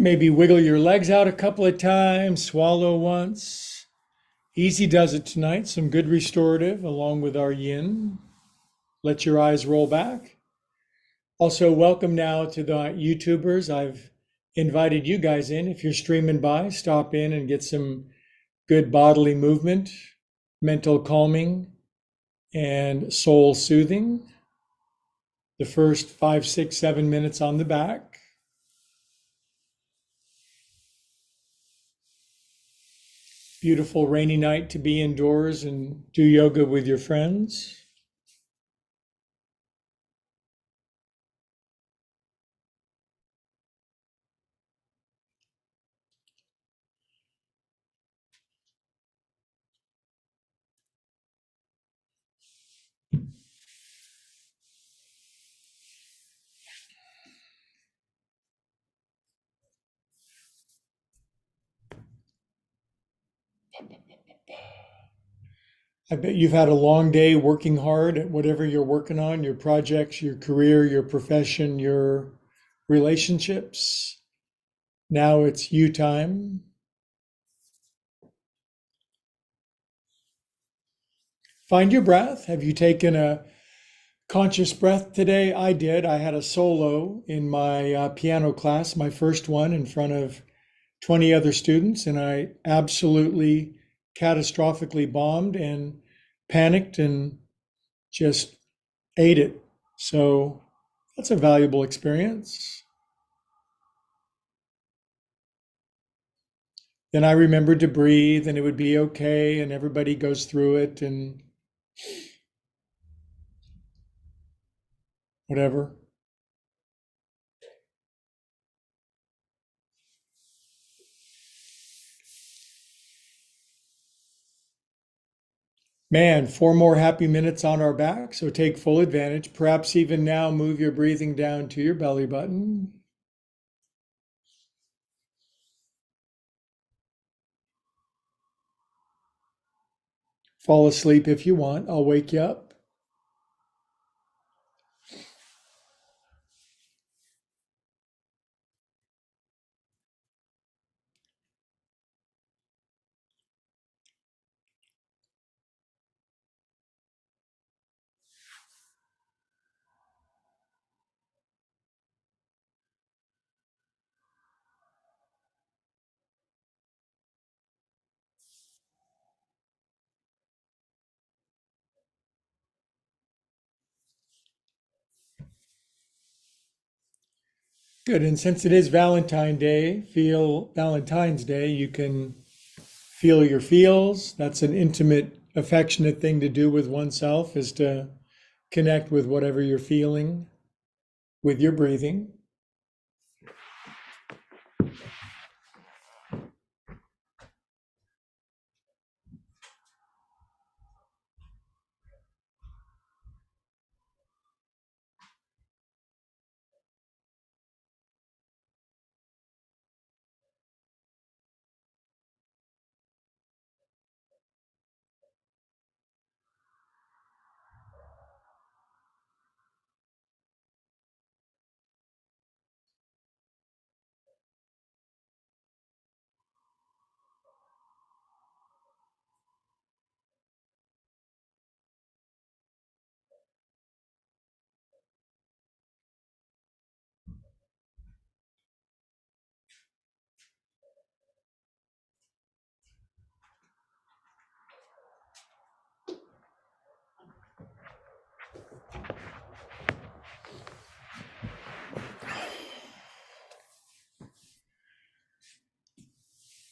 Maybe wiggle your legs out a couple of times, swallow once. Easy does it tonight. Some good restorative along with our yin. Let your eyes roll back. Also, welcome now to the YouTubers. I've invited you guys in. If you're streaming by, stop in and get some good bodily movement, mental calming, and soul soothing. The first 5, 6, 7 minutes on the back. Beautiful rainy night to be indoors and do yoga with your friends. I bet you've had a long day working hard at whatever you're working on, your projects, your career, your profession, your relationships. Now it's you time. Find your breath. Have you taken a conscious breath today? I did. I had a solo in my piano class, my first one in front of 20 other students, and I absolutely catastrophically bombed and panicked and just ate it. So that's a valuable experience. Then I remembered to breathe and it would be okay, and everybody goes through it and whatever. Man, 4 more happy minutes on our back, so take full advantage. Perhaps even now move your breathing down to your belly button. Fall asleep if you want. I'll wake you up. Good. And since it is Valentine's Day, you can feel your feels. That's an intimate, affectionate thing to do with oneself, is to connect with whatever you're feeling with your breathing.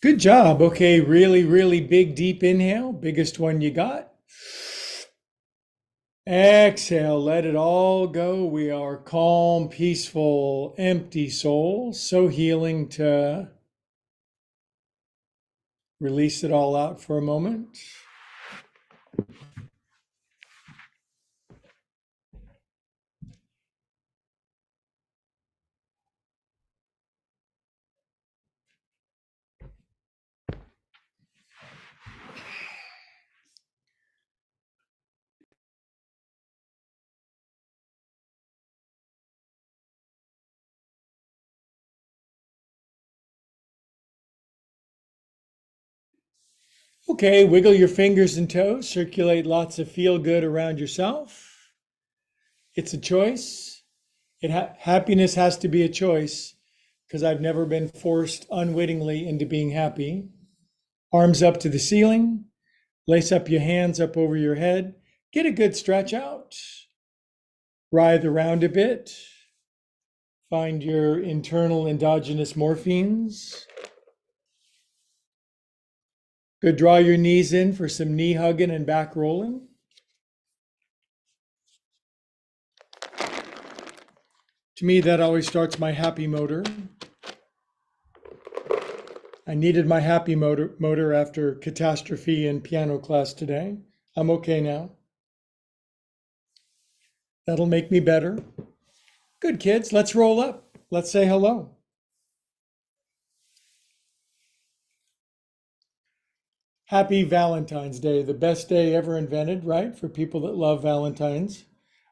Good job. Okay, really, really big, deep inhale, biggest one you got. Exhale, let it all go. We are calm, peaceful, empty souls. So healing to release it all out for a moment. Okay, wiggle your fingers and toes, circulate lots of feel good around yourself. It's a choice. Happiness has to be a choice because I've never been forced unwittingly into being happy. Arms up to the ceiling, lace up your hands up over your head, get a good stretch out, writhe around a bit, find your internal endogenous morphines. Good, draw your knees in for some knee hugging and back rolling. To me, that always starts my happy motor. I needed my happy motor after catastrophe in piano class today. I'm okay now. That'll make me better. Good, kids. Let's roll up. Let's say hello. Happy Valentine's Day, the best day ever invented, right? For people that love Valentines.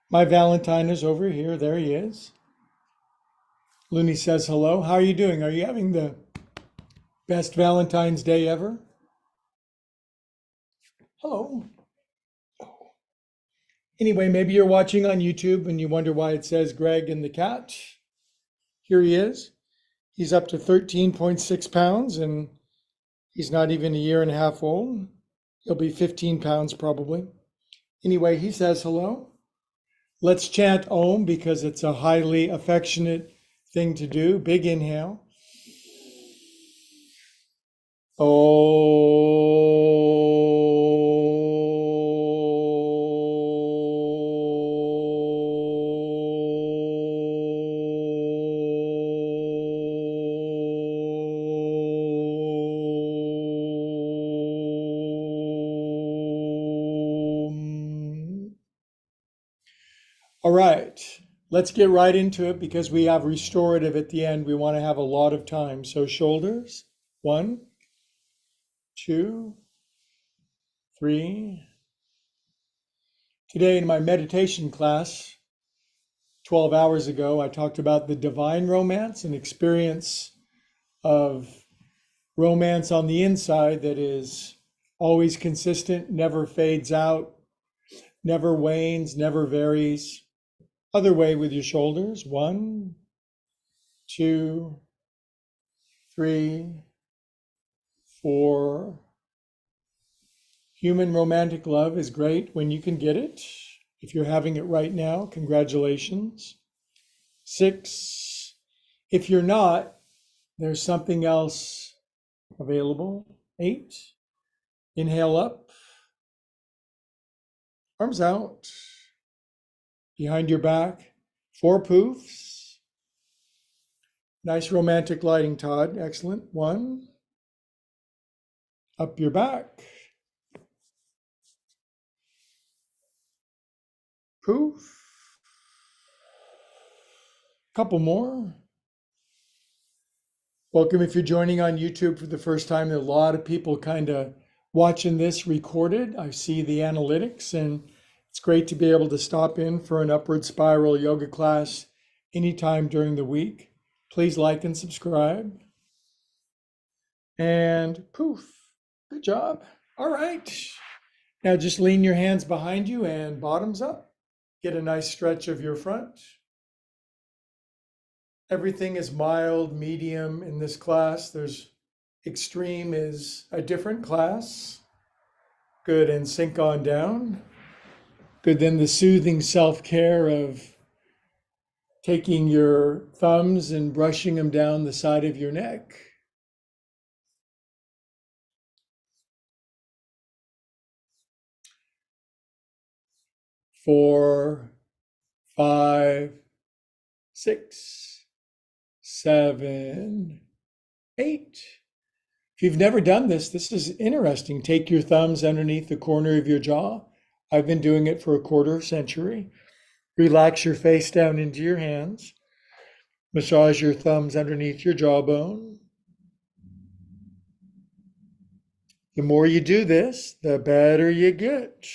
My Valentine is over here. There he is. Looney says hello. How are you doing? Are you having the best Valentine's Day ever? Hello. Anyway, maybe you're watching on YouTube and you wonder why it says Greg and the cat. Here he is. He's up to 13.6 pounds and he's not even a year and a half old. He'll be 15 pounds probably. Anyway, he says hello. Let's chant Om because it's a highly affectionate thing to do. Big inhale. All right, let's get right into it because we have restorative at the end. We want to have a lot of time. So shoulders, 1, 2, 3. Today in my meditation class, 12 hours ago, I talked about the divine romance, an experience of romance on the inside that is always consistent, never fades out, never wanes, never varies. Other way with your shoulders, 1, 2, 3, 4. Human romantic love is great when you can get it. If you're having it right now, congratulations. 6. If you're not, there's something else available. 8. Inhale up, arms out, behind your back. 4 poofs. Nice romantic lighting, Todd. Excellent. 1. Up your back. Poof. Couple more. Welcome if you're joining on YouTube for the first time. There are a lot of people kind of watching this recorded. I see the analytics, and it's great to be able to stop in for an upward spiral yoga class anytime during the week. Please like and subscribe. And poof, good job. All right. Now just lean your hands behind you and bottoms up. Get a nice stretch of your front. Everything is mild, medium in this class. There's extreme is a different class. Good, and sink on down. Good, then the soothing self-care of taking your thumbs and brushing them down the side of your neck. 4, 5, 6, 7, 8. If you've never done this, this is interesting. Take your thumbs underneath the corner of your jaw. I've been doing it for a quarter century. Relax your face down into your hands. Massage your thumbs underneath your jawbone. The more you do this, the better you get.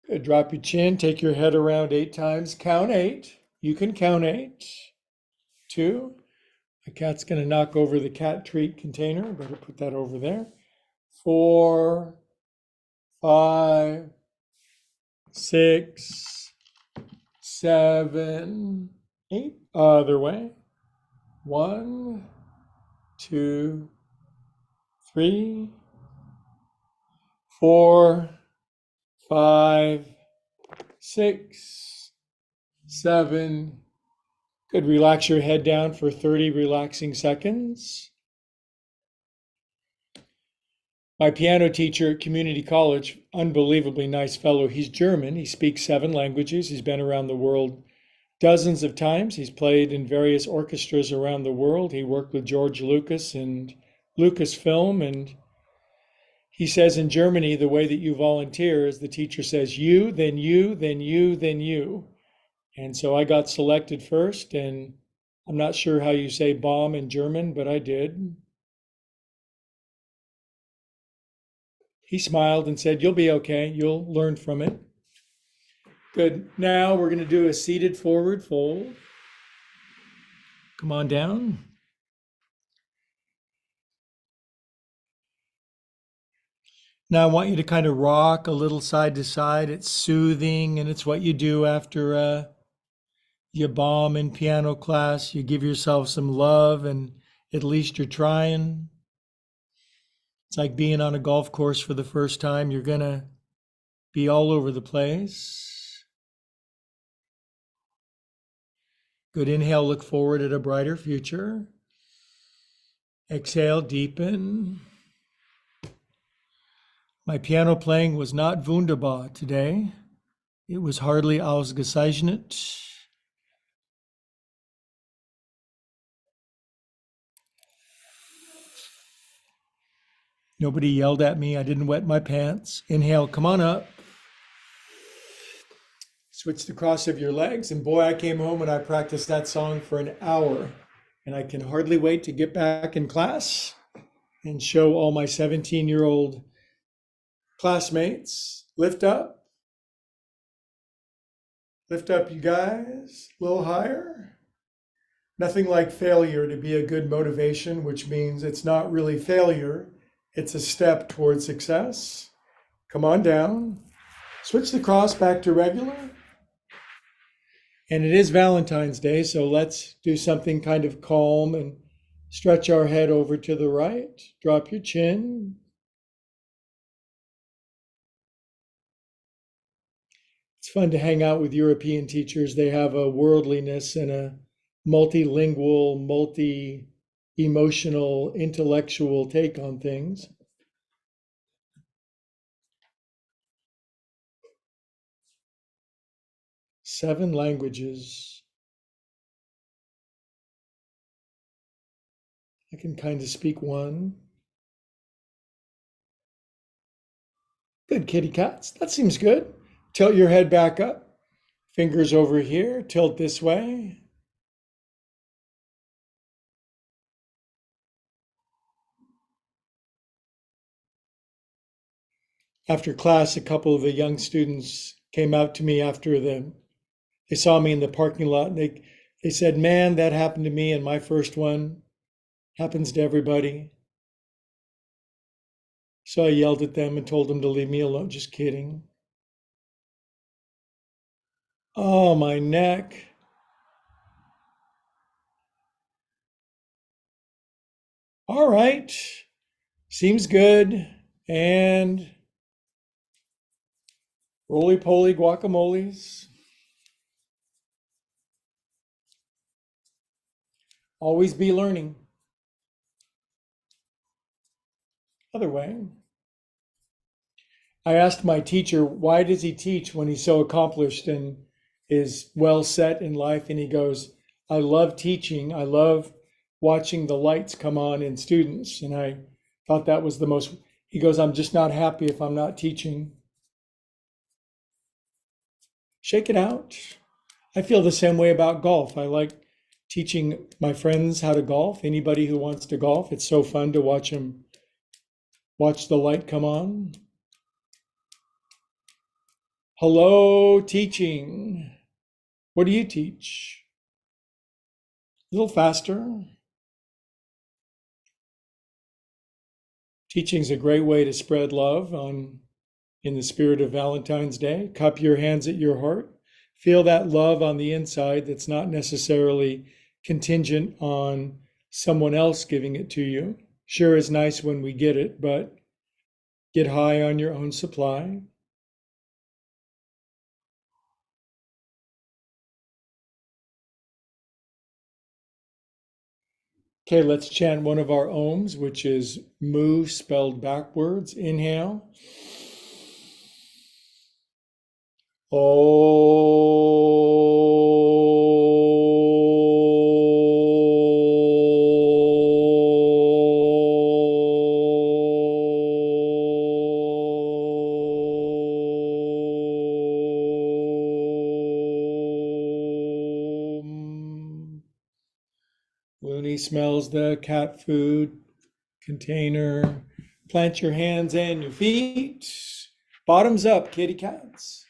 Good. Drop your chin, take your head around 8 times. Count 8. You can count 8. 2. The cat's going to knock over the cat treat container. Better put that over there. 4, 5, 6, 7, 8. Other way. 1, 2, 3, 4, 5, 6, 7. Good. Relax your head down for 30 relaxing seconds. My piano teacher at community college, unbelievably nice fellow. He's German. He speaks 7 languages. He's been around the world dozens of times. He's played in various orchestras around the world. He worked with George Lucas and Lucasfilm. And he says in Germany, the way that you volunteer is the teacher says you, then you, then you, then you. And so I got selected first. And I'm not sure how you say bomb in German, but I did. He smiled and said, "You'll be okay. You'll learn from it." Good. Now we're going to do a seated forward fold. Come on down. Now I want you to kind of rock a little side to side. It's soothing, and it's what you do after you bomb in piano class. You give yourself some love, and at least you're trying. It's like being on a golf course for the first time. You're going to be all over the place. Good. Inhale, look forward at a brighter future. Exhale, deepen. My piano playing was not wunderbar today. It was hardly ausgezeichnet. Nobody yelled at me. I didn't wet my pants. Inhale, come on up. Switch the cross of your legs. And boy, I came home and I practiced that song for an hour. And I can hardly wait to get back in class and show all my 17-year-old classmates. Lift up. Lift up, you guys. A little higher. Nothing like failure to be a good motivation, which means it's not really failure. It's a step towards success. Come on down. Switch the cross back to regular. And it is Valentine's Day, so let's do something kind of calm and stretch our head over to the right. Drop your chin. It's fun to hang out with European teachers. They have a worldliness and a multilingual, multi-emotional, intellectual take on things. Seven languages. I can kind of speak one. Good, kitty cats. That seems good. Tilt your head back up. Fingers over here. Tilt this way. After class, a couple of the young students came out to me after they saw me in the parking lot, and they said, "Man, that happened to me in my first one. Happens to everybody." So I yelled at them and told them to leave me alone. Just kidding. Oh, my neck. All right. Seems good. And roly-poly guacamoles. Always be learning. Other way. I asked my teacher, why does he teach when he's so accomplished and is well set in life? And he goes, I love teaching. I love watching the lights come on in students. And I thought that was the most, he goes, I'm just not happy if I'm not teaching. Shake it out. I feel the same way about golf. I like teaching my friends how to golf. Anybody who wants to golf, it's so fun to watch the light come on. Hello, teaching. What do you teach? A little faster. Teaching's a great way to spread love in the spirit of Valentine's Day. Cup your hands at your heart. Feel that love on the inside that's not necessarily contingent on someone else giving it to you. Sure is nice when we get it, but get high on your own supply. Okay, let's chant one of our ohms, which is mu spelled backwards. Inhale. Looney smells the cat food container. Plant your hands and your feet. Bottoms up, kitty cats.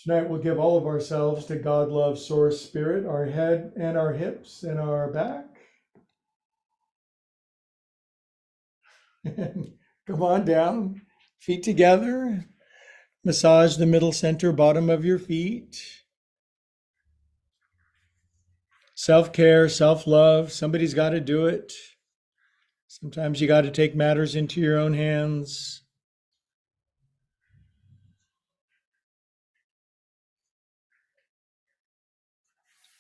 Tonight we'll give all of ourselves to God, love, source, spirit, our head and our hips and our back. And come on down, feet together. Massage the middle center, bottom of your feet. Self-care, self-love, somebody's got to do it. Sometimes you got to take matters into your own hands.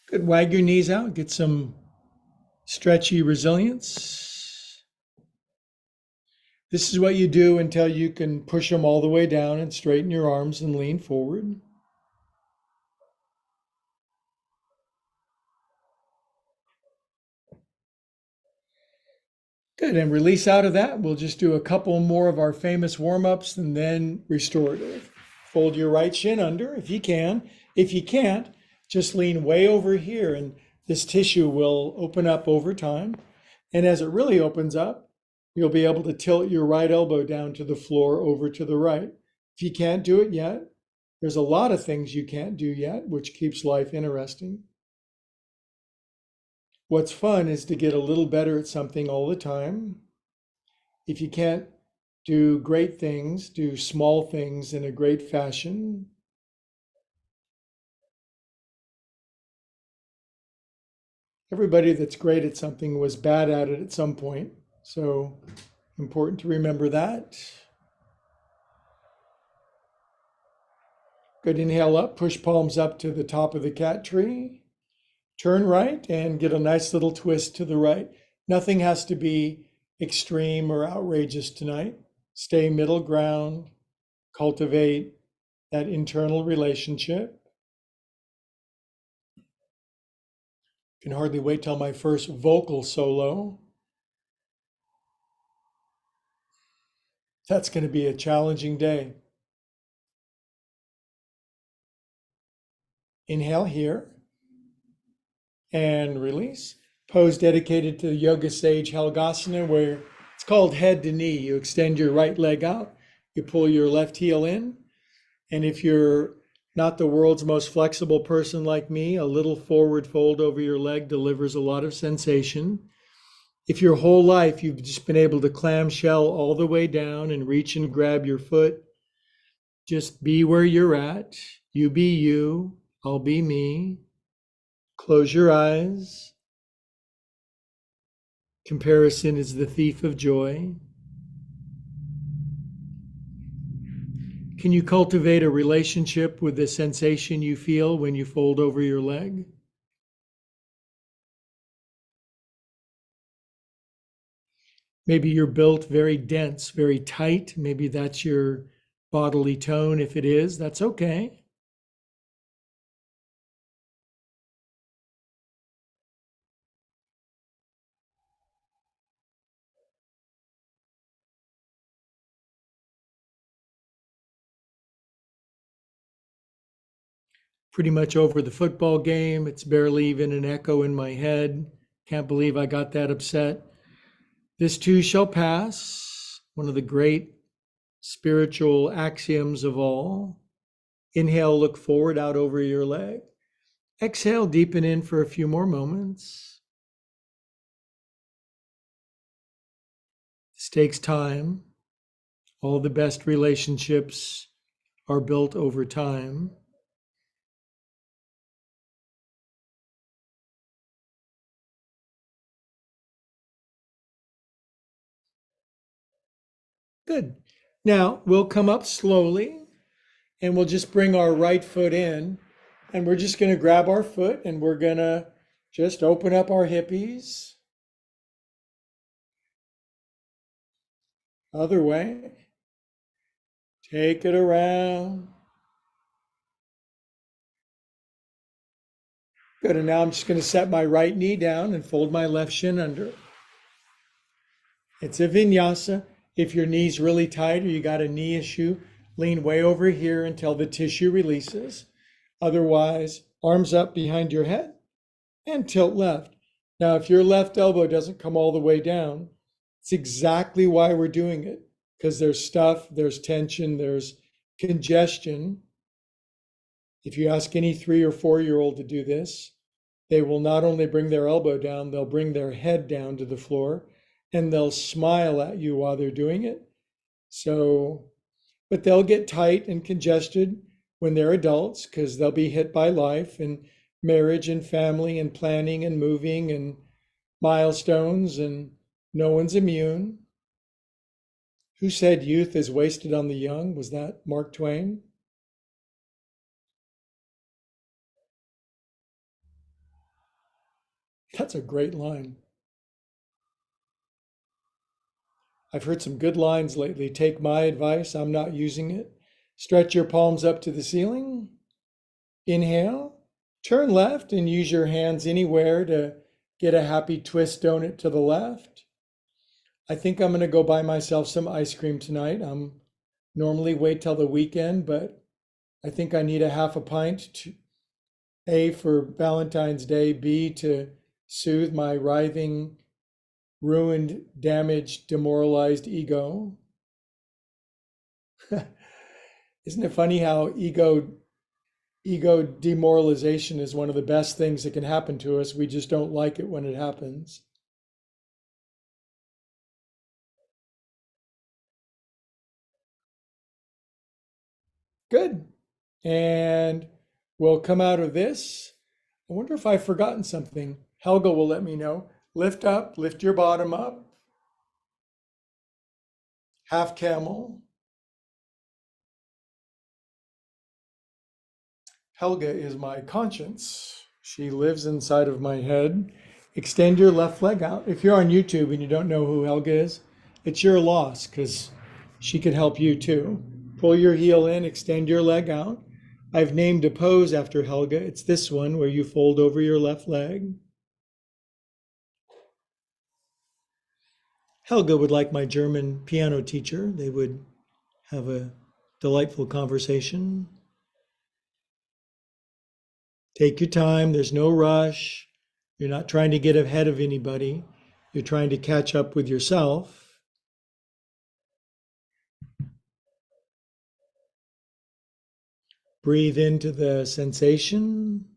Good, wag your knees out, get some stretchy resilience. This is what you do until you can push them all the way down and straighten your arms and lean forward. Good, and release out of that. We'll just do a couple more of our famous warm-ups and then restorative. Fold your right shin under if you can. If you can't, just lean way over here and this tissue will open up over time. And as it really opens up, you'll be able to tilt your right elbow down to the floor over to the right. If you can't do it yet, there's a lot of things you can't do yet, which keeps life interesting. What's fun is to get a little better at something all the time. If you can't do great things, do small things in a great fashion. Everybody that's great at something was bad at it at some point. So important to remember that. Good, inhale up, push palms up to the top of the cat tree. Turn right and get a nice little twist to the right. Nothing has to be extreme or outrageous tonight. Stay middle ground, cultivate that internal relationship. Can hardly wait till my first vocal solo. That's going to be a challenging day. Inhale here and release. Pose dedicated to the yoga sage Halgasana, where it's called head to knee. You extend your right leg out, you pull your left heel in, and if you're not the world's most flexible person like me, a little forward fold over your leg delivers a lot of sensation. If your whole life you've just been able to clamshell all the way down and reach and grab your foot, just be where you're at. You be you, I'll be me. Close your eyes. Comparison is the thief of joy. Can you cultivate a relationship with the sensation you feel when you fold over your leg? Maybe you're built very dense, very tight. Maybe that's your bodily tone. If it is, that's okay. Pretty much over the football game. It's barely even an echo in my head. Can't believe I got that upset. This too shall pass. one of the great spiritual axioms of all. Inhale, look forward out over your leg. Exhale, deepen in for a few more moments. This takes time. All the best relationships are built over time. Good. Now we'll come up slowly and we'll just bring our right foot in and we're just going to grab our foot and we're going to just open up our hippies. Other way. Take it around. Good. And now I'm just going to set my right knee down and fold my left shin under. It's a vinyasa. If your knee's really tight or you got a knee issue, lean way over here until the tissue releases. Otherwise, arms up behind your head and tilt left. Now, if your left elbow doesn't come all the way down, it's exactly why we're doing it, because there's stuff, there's tension, there's congestion. If you ask any 3 or 4-year-old to do this, they will not only bring their elbow down, they'll bring their head down to the floor and they'll smile at you while they're doing it. But they'll get tight and congested when they're adults because they'll be hit by life and marriage and family and planning and moving and milestones, and no one's immune. Who said youth is wasted on the young? Was that Mark Twain? That's a great line. I've heard some good lines lately. Take my advice, I'm not using it. Stretch your palms up to the ceiling. Inhale. Turn left and use your hands anywhere to get a happy twist donut to the left. I think I'm going to go buy myself some ice cream tonight. I'm normally wait till the weekend, but I think I need a half a pint to A, for Valentine's Day, B, to soothe my writhing, ruined, damaged, demoralized ego. Isn't it funny how ego demoralization is one of the best things that can happen to us? We just don't like it when it happens. Good. And we'll come out of this. I wonder if I've forgotten something. Helga will let me know. Lift up, lift your bottom up. Half camel. Helga is my conscience. She lives inside of my head. Extend your left leg out. If you're on YouTube and you don't know who Helga is, it's your loss because she could help you too. Pull your heel in, extend your leg out. I've named a pose after Helga. It's this one where you fold over your left leg. Helga would like my German piano teacher. They would have a delightful conversation. Take your time. There's no rush. You're not trying to get ahead of anybody. You're trying to catch up with yourself. Breathe into the sensation.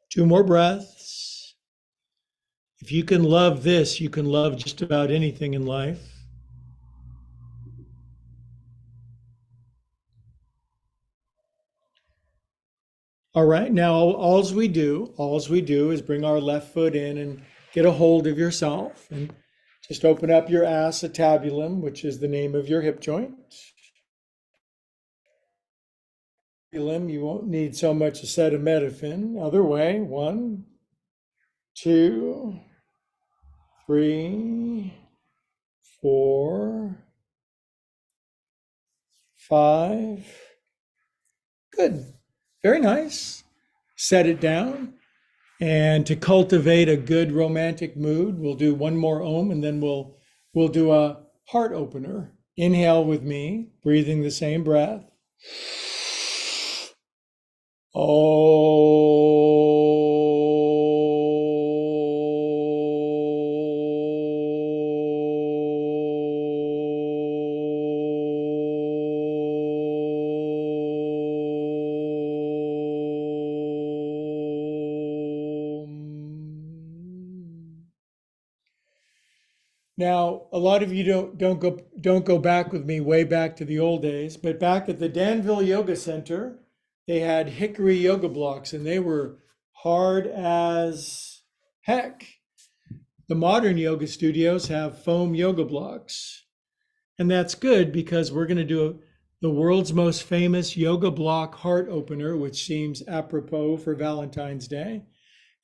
Two more breaths. If you can love this, you can love just about anything in life. All right, now alls we do is bring our left foot in and get a hold of yourself and just open up your acetabulum, which is the name of your hip joint. You won't need so much acetaminophen. Other way, 1, 2, 3, 4, 5. Good. Very nice. Set it down. And to cultivate a good romantic mood, we'll do one more Om and then we'll do a heart opener. Inhale with me, breathing the same breath. Now, a lot of you don't go back with me way back to the old days, but back at the Danville Yoga Center, they had hickory yoga blocks and they were hard as heck. The modern yoga studios have foam yoga blocks. And that's good because we're going to do the world's most famous yoga block heart opener, which seems apropos for Valentine's Day.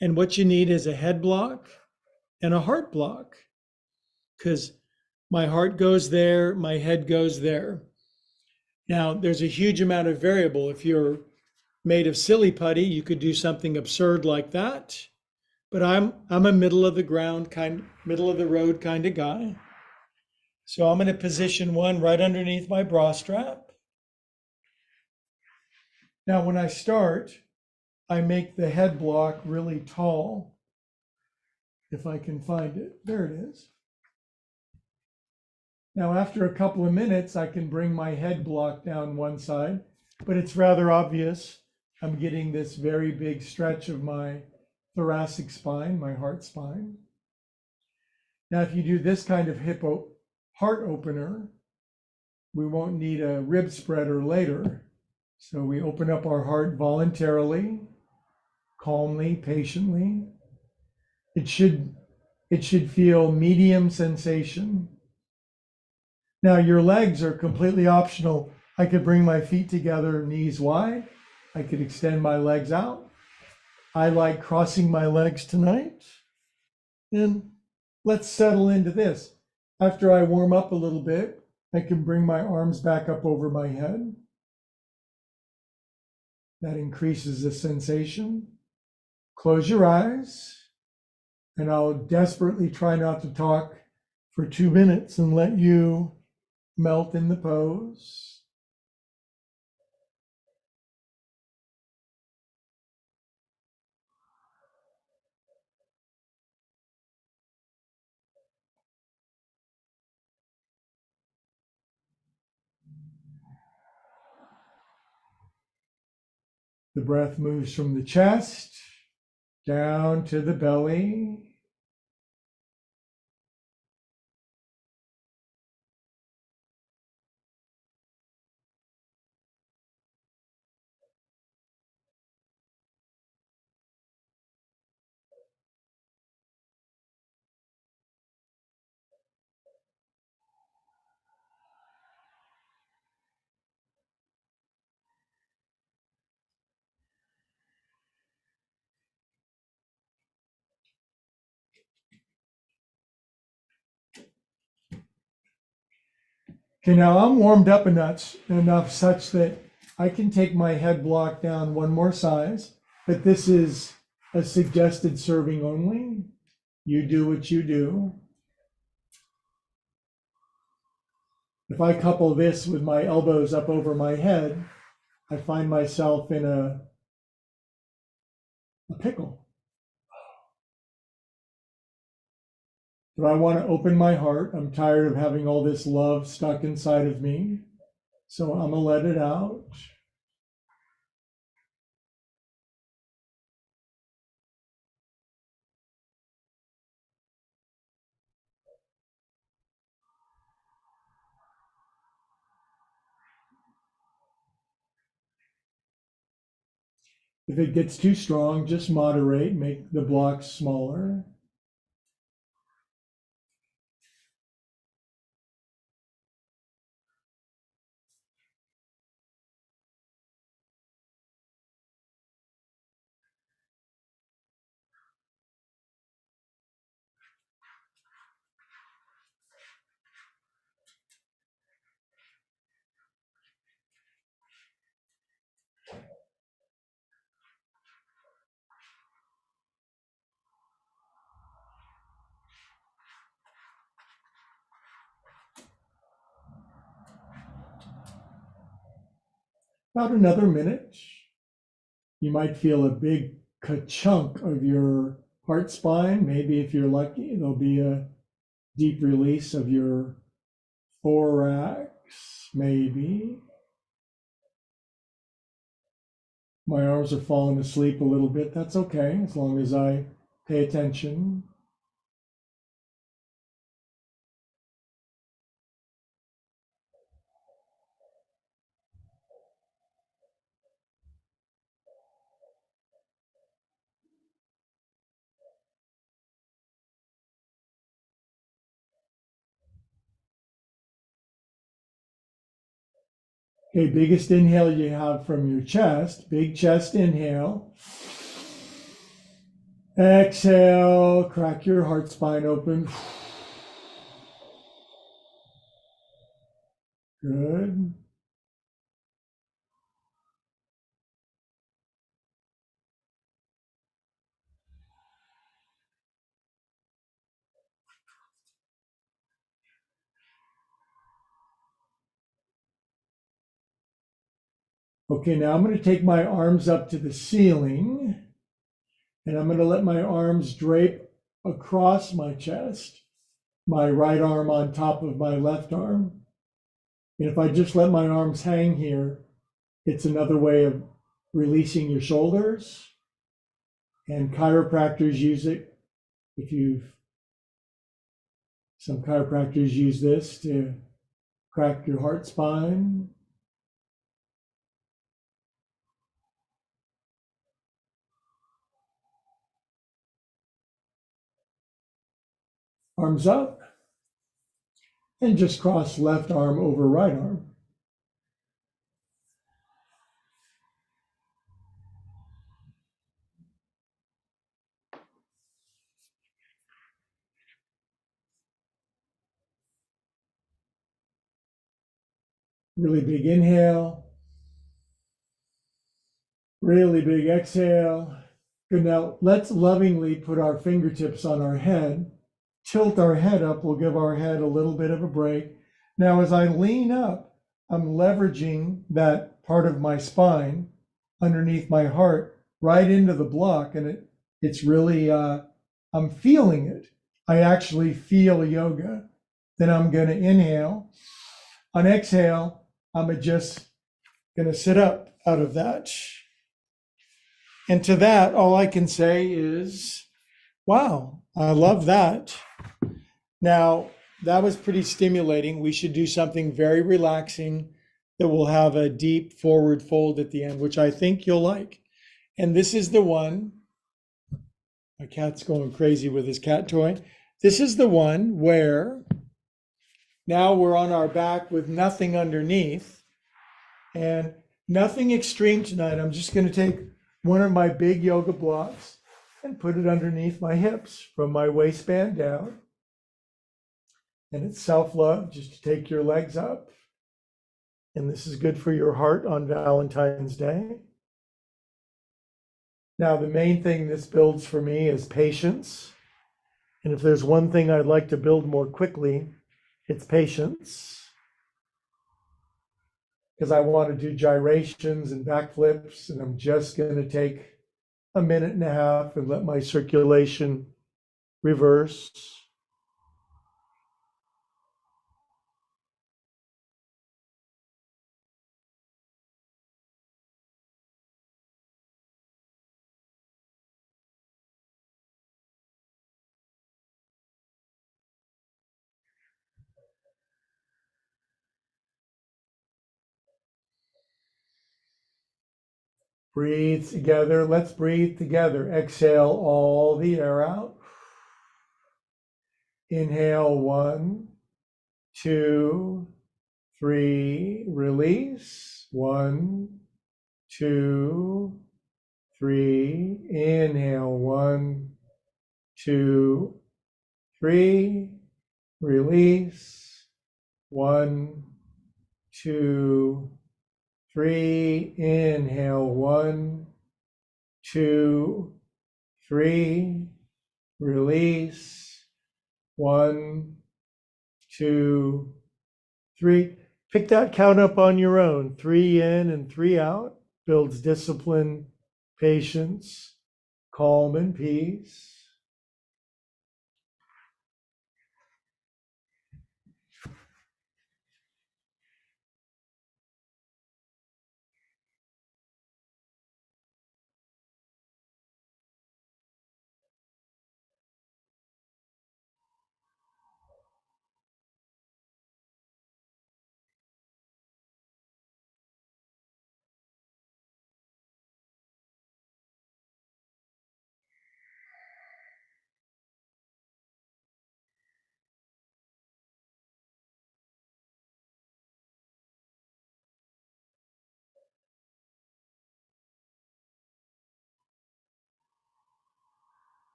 And what you need is a head block and a heart block, because my heart goes there, my head goes there. Now, there's a huge amount of variable. If you're made of silly putty, you could do something absurd like that. But I'm a middle of the road kind of guy. So I'm going to position one right underneath my bra strap. Now, when I start, I make the head block really tall. If I can find it, there it is. Now, after a couple of minutes, I can bring my head block down one side, but it's rather obvious I'm getting this very big stretch of my thoracic spine, my heart spine. Now, if you do this kind of heart opener, we won't need a rib spreader later. So we open up our heart voluntarily, calmly, patiently. It should feel medium sensation. Now your legs are completely optional. I could bring my feet together, knees wide. I could extend my legs out. I like crossing my legs tonight. And let's settle into this. After I warm up a little bit, I can bring my arms back up over my head. That increases the sensation. Close your eyes, and I'll desperately try not to talk for 2 minutes and let you melt in the pose. The breath moves from the chest down to the belly. Okay, now I'm warmed up enough such that I can take my head block down one more size, but this is a suggested serving only. You do what you do. If I couple this with my elbows up over my head, I find myself in a pickle. But I want to open my heart. I'm tired of having all this love stuck inside of me. So I'm going to let it out. If it gets too strong, just moderate, make the blocks smaller. About another minute. You might feel a big ka-chunk of your heart spine. Maybe if you're lucky, there'll be a deep release of your thorax, maybe. My arms are falling asleep a little bit. That's okay, as long as I pay attention. Okay, biggest inhale you have from your chest, big chest inhale. Exhale, crack your heart spine open. Good. Okay, now I'm going to take my arms up to the ceiling, and I'm going to let my arms drape across my chest, my right arm on top of my left arm. And if I just let my arms hang here, it's another way of releasing your shoulders. And chiropractors use it. Some chiropractors use this to crack your heart spine. Arms up, and just cross left arm over right arm. Really big inhale, really big exhale. Good, now let's lovingly put our fingertips on our head, tilt our head up, we'll give our head a little bit of a break. Now as I lean up, I'm leveraging that part of my spine underneath my heart right into the block, and it's really, I'm feeling it. I actually feel yoga. Then I'm going to inhale. On exhale, I'm just going to sit up out of that. And to that, all I can say is, wow, I love that. Now, that was pretty stimulating. We should do something very relaxing that will have a deep forward fold at the end, which I think you'll like. And this is the one, my cat's going crazy with his cat toy. This is the one where now we're on our back with nothing underneath and nothing extreme tonight. I'm just going to take one of my big yoga blocks and put it underneath my hips from my waistband down. And it's self-love, just to take your legs up. And this is good for your heart on Valentine's Day. Now, the main thing this builds for me is patience. And if there's one thing I'd like to build more quickly, it's patience. Because I want to do gyrations and backflips, and I'm just going to take a minute and a half and let my circulation reverse. Breathe together. Let's breathe together. Exhale all the air out. Inhale, 1, 2, 3. Release. 1, 2, 3. Inhale, 1, 2, 3. Release. 1, 2, 3. Inhale, 1, 2, 3. Release. 1, 2, 3. Pick that count up on your own. 3 in and 3 out builds discipline, patience, calm, and peace.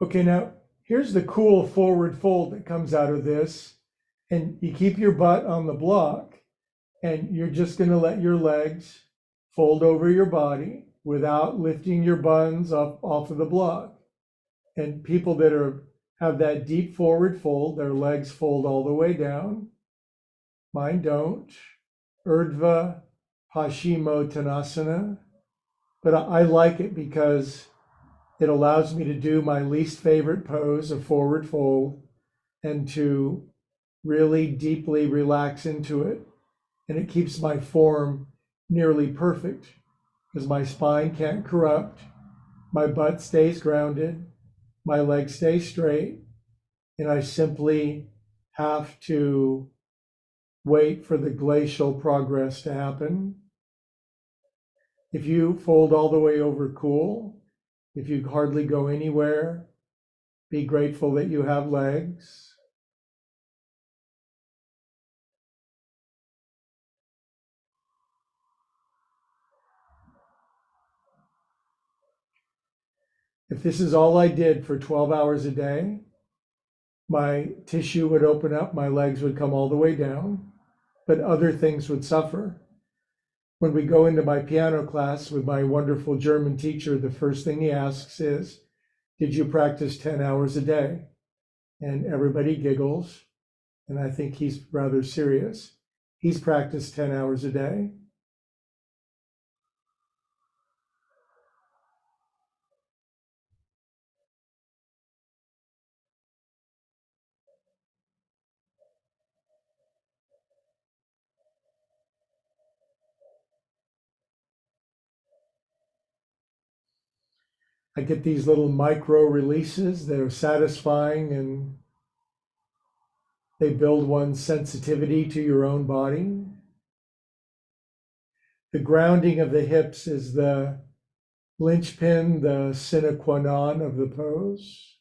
Okay, now here's the cool forward fold that comes out of this. And you keep your butt on the block, and you're just going to let your legs fold over your body without lifting your buns off of the block. And people that have that deep forward fold, their legs fold all the way down. Mine don't. Urdhva Paschimottanasana. But I like it because it allows me to do my least favorite pose, a forward fold, and to really deeply relax into it. And it keeps my form nearly perfect because my spine can't corrupt, my butt stays grounded, my legs stay straight, and I simply have to wait for the glacial progress to happen. If you fold all the way over, cool. If you hardly go anywhere, be grateful that you have legs. If this is all I did for 12 hours a day, my tissue would open up, my legs would come all the way down, but other things would suffer. When we go into my piano class with my wonderful German teacher, the first thing he asks is, did you practice 10 hours a day? And everybody giggles, and I think he's rather serious. He's practiced 10 hours a day. I get these little micro releases that are satisfying, and they build one's sensitivity to your own body. The grounding of the hips is the linchpin, the sine qua non of the pose.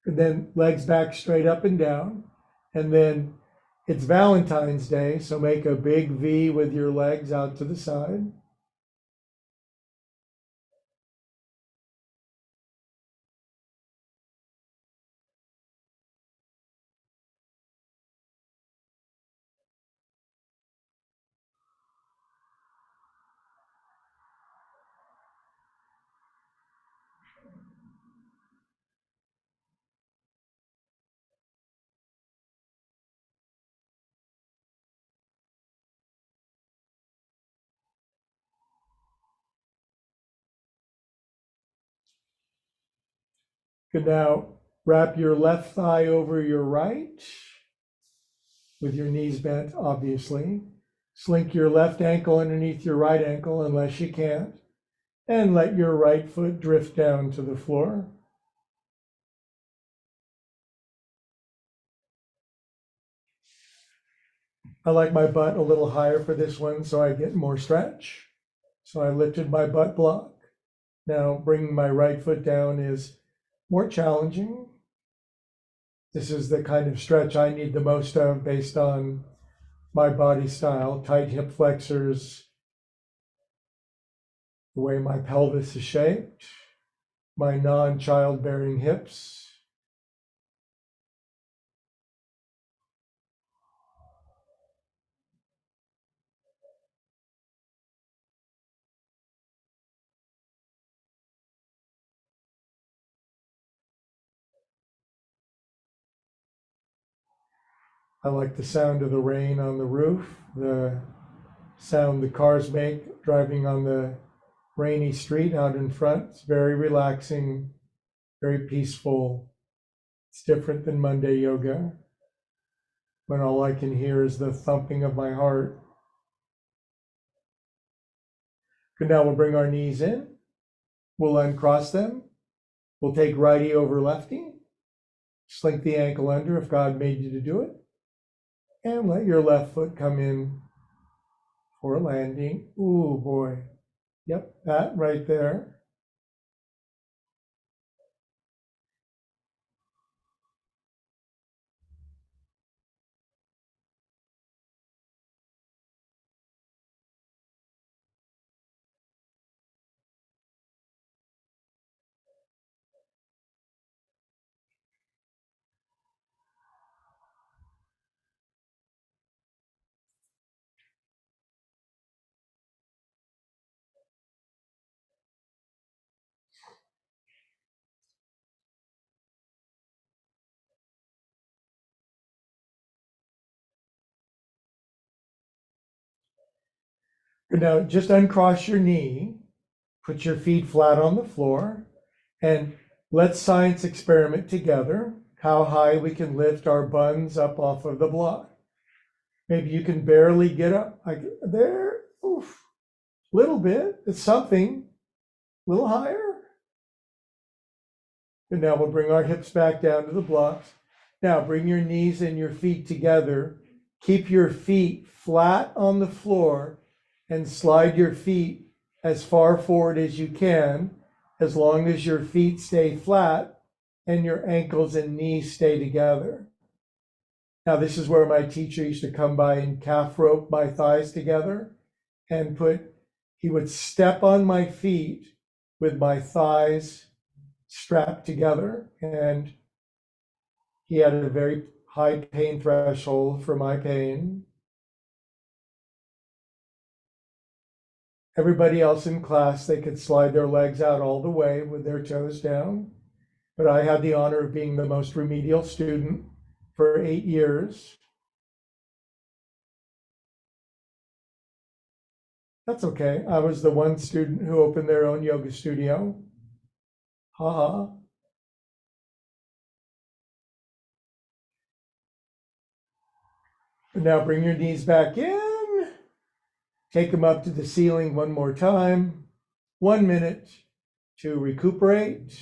And then legs back straight up and down. And then it's Valentine's Day, so make a big V with your legs out to the side. Good. Now wrap your left thigh over your right with your knees bent, obviously. Slink your left ankle underneath your right ankle unless you can't, and let your right foot drift down to the floor. I like my butt a little higher for this one so I get more stretch. So I lifted my butt block. Now bringing my right foot down is more challenging. This is the kind of stretch I need the most of based on my body style, tight hip flexors, the way my pelvis is shaped, my non-childbearing hips. I like the sound of the rain on the roof, the sound the cars make driving on the rainy street out in front. It's very relaxing, very peaceful. It's different than Monday yoga, when all I can hear is the thumping of my heart. Good, now we'll bring our knees in. We'll uncross them. We'll take righty over lefty. Slink the ankle under if God made you to do it. And let your left foot come in for a landing. Ooh, boy. Yep, that right there. Good, now just uncross your knee. Put your feet flat on the floor. And let's science experiment together how high we can lift our buns up off of the block. Maybe you can barely get up, like there, oof, little bit, it's something, a little higher. And now we'll bring our hips back down to the blocks. Now bring your knees and your feet together. Keep your feet flat on the floor and slide your feet as far forward as you can, as long as your feet stay flat and your ankles and knees stay together. Now, this is where my teacher used to come by and calf rope my thighs together and he would step on my feet with my thighs strapped together. And he had a very high pain threshold for my pain. Everybody else in class, they could slide their legs out all the way with their toes down. But I had the honor of being the most remedial student for 8 years. That's okay. I was the one student who opened their own yoga studio. Ha. And now bring your knees back in. Take them up to the ceiling one more time. 1 minute to recuperate.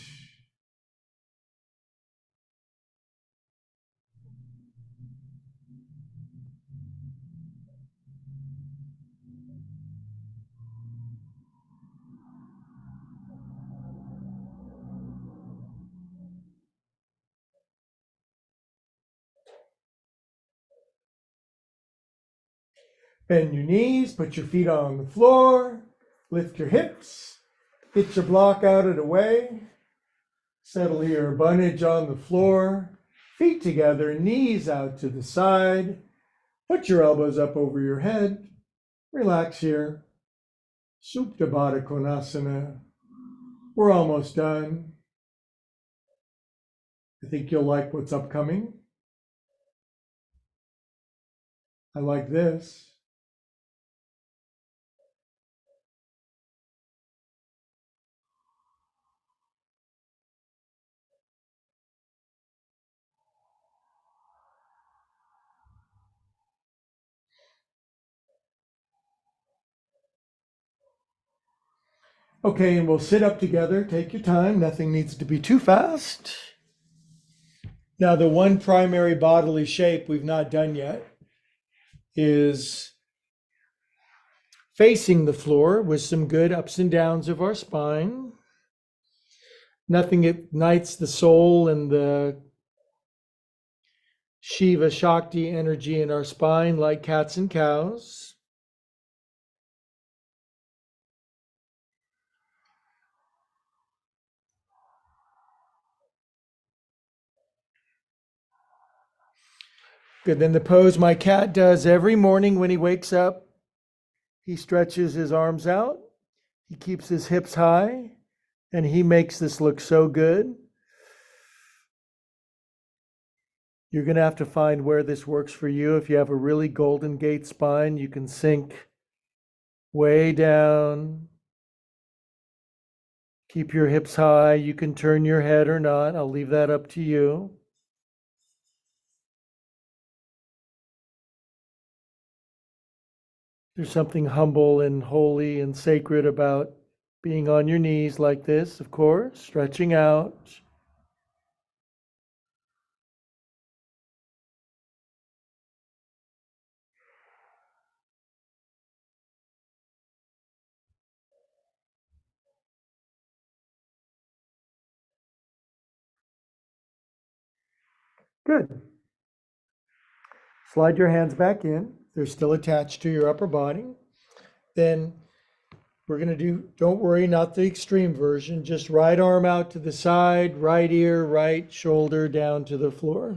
Bend your knees, put your feet on the floor, lift your hips, get your block out of the way, settle your bunnage on the floor, feet together, knees out to the side, put your elbows up over your head, relax here. Supta Baddha Konasana. We're almost done. I think you'll like what's upcoming. I like this. Okay, and we'll sit up together. Take your time. Nothing needs to be too fast. Now, the one primary bodily shape we've not done yet is facing the floor with some good ups and downs of our spine. Nothing ignites the soul and the Shiva Shakti energy in our spine like cats and cows. Good, then the pose my cat does every morning when he wakes up. He stretches his arms out, he keeps his hips high, and he makes this look so good. You're going to have to find where this works for you. If you have a really Golden Gate spine, you can sink way down. Keep your hips high. You can turn your head or not. I'll leave that up to you. There's something humble and holy and sacred about being on your knees like this, of course, stretching out. Good. Slide your hands back in. They're still attached to your upper body. Then we're going to do, don't worry, not the extreme version, just right arm out to the side, right ear, right shoulder down to the floor.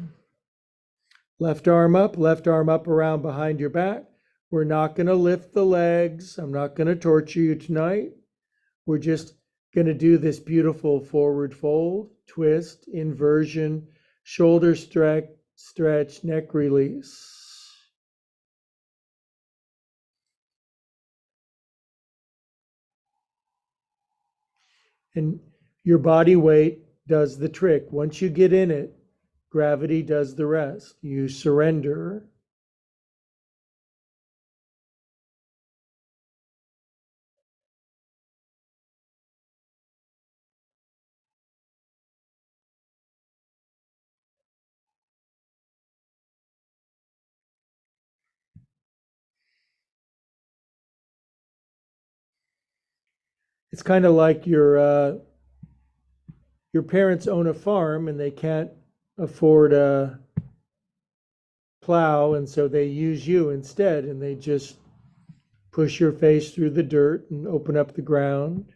Left arm up around behind your back. We're not going to lift the legs. I'm not going to torture you tonight. We're just going to do this beautiful forward fold, twist, inversion, shoulder stretch, neck release. And your body weight does the trick. Once you get in it, gravity does the rest. You surrender. It's kind of like your parents own a farm and they can't afford a plow, and so they use you instead, and they just push your face through the dirt and open up the ground.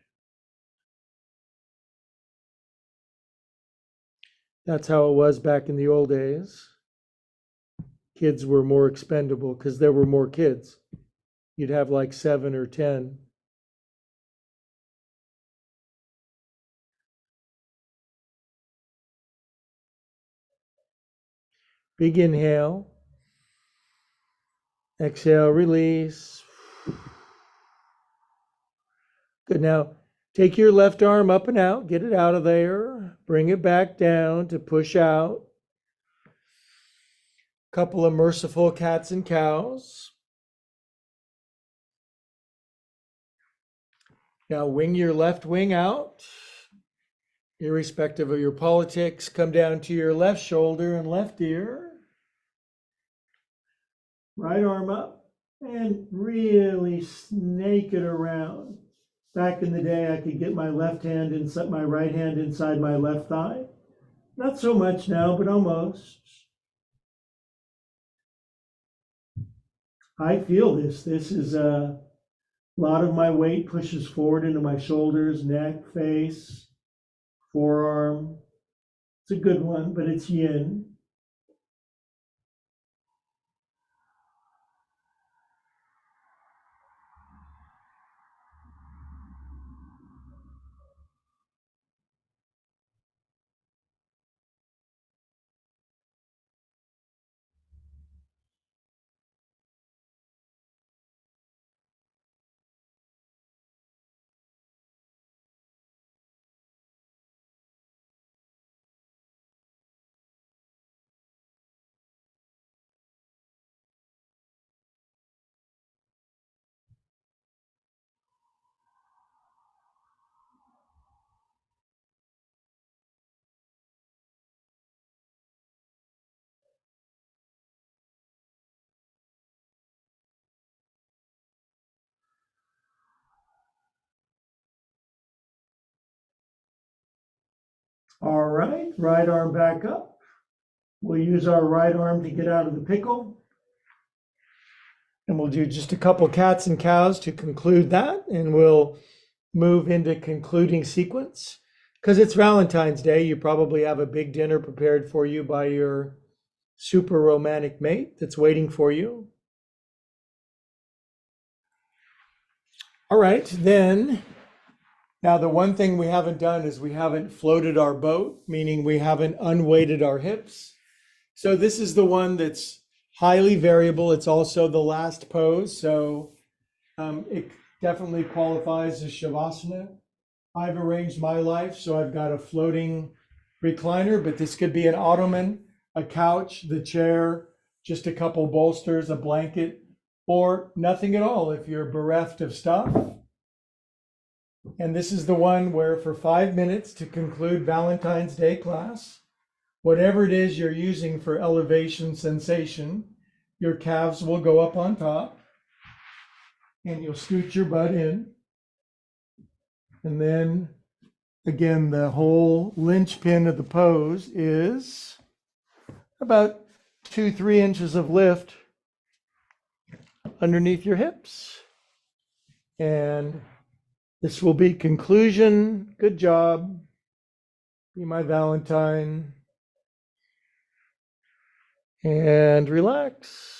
That's how it was back in the old days. Kids were more expendable because there were more kids. You'd have like 7 or 10. Big inhale. Exhale, release. Good. Now take your left arm up and out. Get it out of there. Bring it back down to push out. Couple of merciful cats and cows. Now wing your left wing out. Irrespective of your politics, come down to your left shoulder and left ear. Right arm up and really snake it around. Back in the day, I could get my left hand inside my right hand inside my left thigh. Not so much now, but almost. I feel this. This is a lot of my weight pushes forward into my shoulders, neck, face, forearm. It's a good one, but it's yin. All right, right arm back up. We'll use our right arm to get out of the pickle. And we'll do just a couple cats and cows to conclude that, and we'll move into concluding sequence. Because it's Valentine's Day, you probably have a big dinner prepared for you by your super romantic mate that's waiting for you. All right, then, now the one thing we haven't done is we haven't floated our boat, meaning we haven't unweighted our hips. So this is the one that's highly variable. It's also the last pose, so it definitely qualifies as Shavasana. I've arranged my life so I've got a floating recliner, but this could be an ottoman, a couch, the chair, just a couple bolsters, a blanket, or nothing at all if you're bereft of stuff. And this is the one where for 5 minutes to conclude Valentine's Day class, whatever it is you're using for elevation sensation, your calves will go up on top and you'll scoot your butt in. And then again, the whole linchpin of the pose is about 2-3 inches of lift underneath your hips. And this will be conclusion. Good job. Be my Valentine. And relax.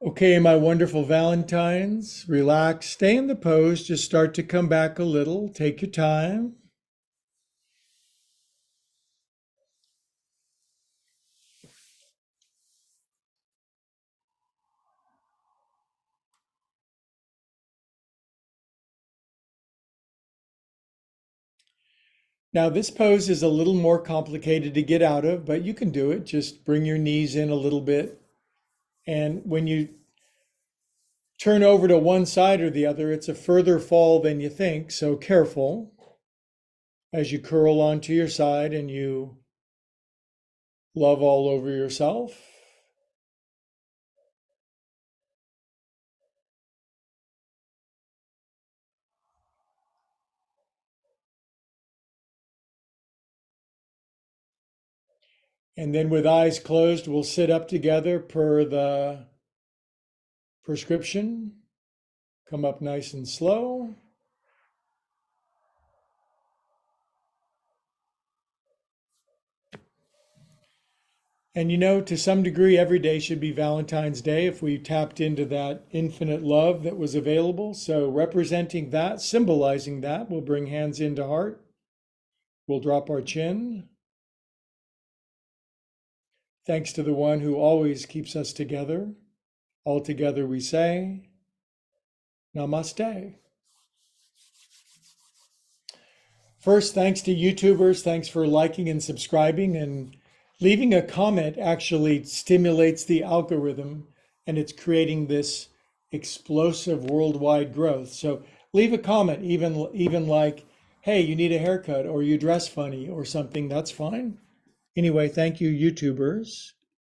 Okay, my wonderful Valentines, relax, stay in the pose, just start to come back a little. Take your time. Now, this pose is a little more complicated to get out of, but you can do it. Just bring your knees in a little bit. And when you turn over to one side or the other, it's a further fall than you think. So careful as you curl onto your side and you love all over yourself. And then with eyes closed, we'll sit up together per the prescription. Come up nice and slow. And you know, to some degree, every day should be Valentine's Day if we tapped into that infinite love that was available. So, representing that, symbolizing that, we'll bring hands into heart. We'll drop our chin. Thanks to the one who always keeps us together. All together we say, Namaste. First, thanks to YouTubers. Thanks for liking and subscribing, and leaving a comment actually stimulates the algorithm and it's creating this explosive worldwide growth. So leave a comment, even like, hey, you need a haircut or you dress funny or something, that's fine. Anyway, thank you, YouTubers.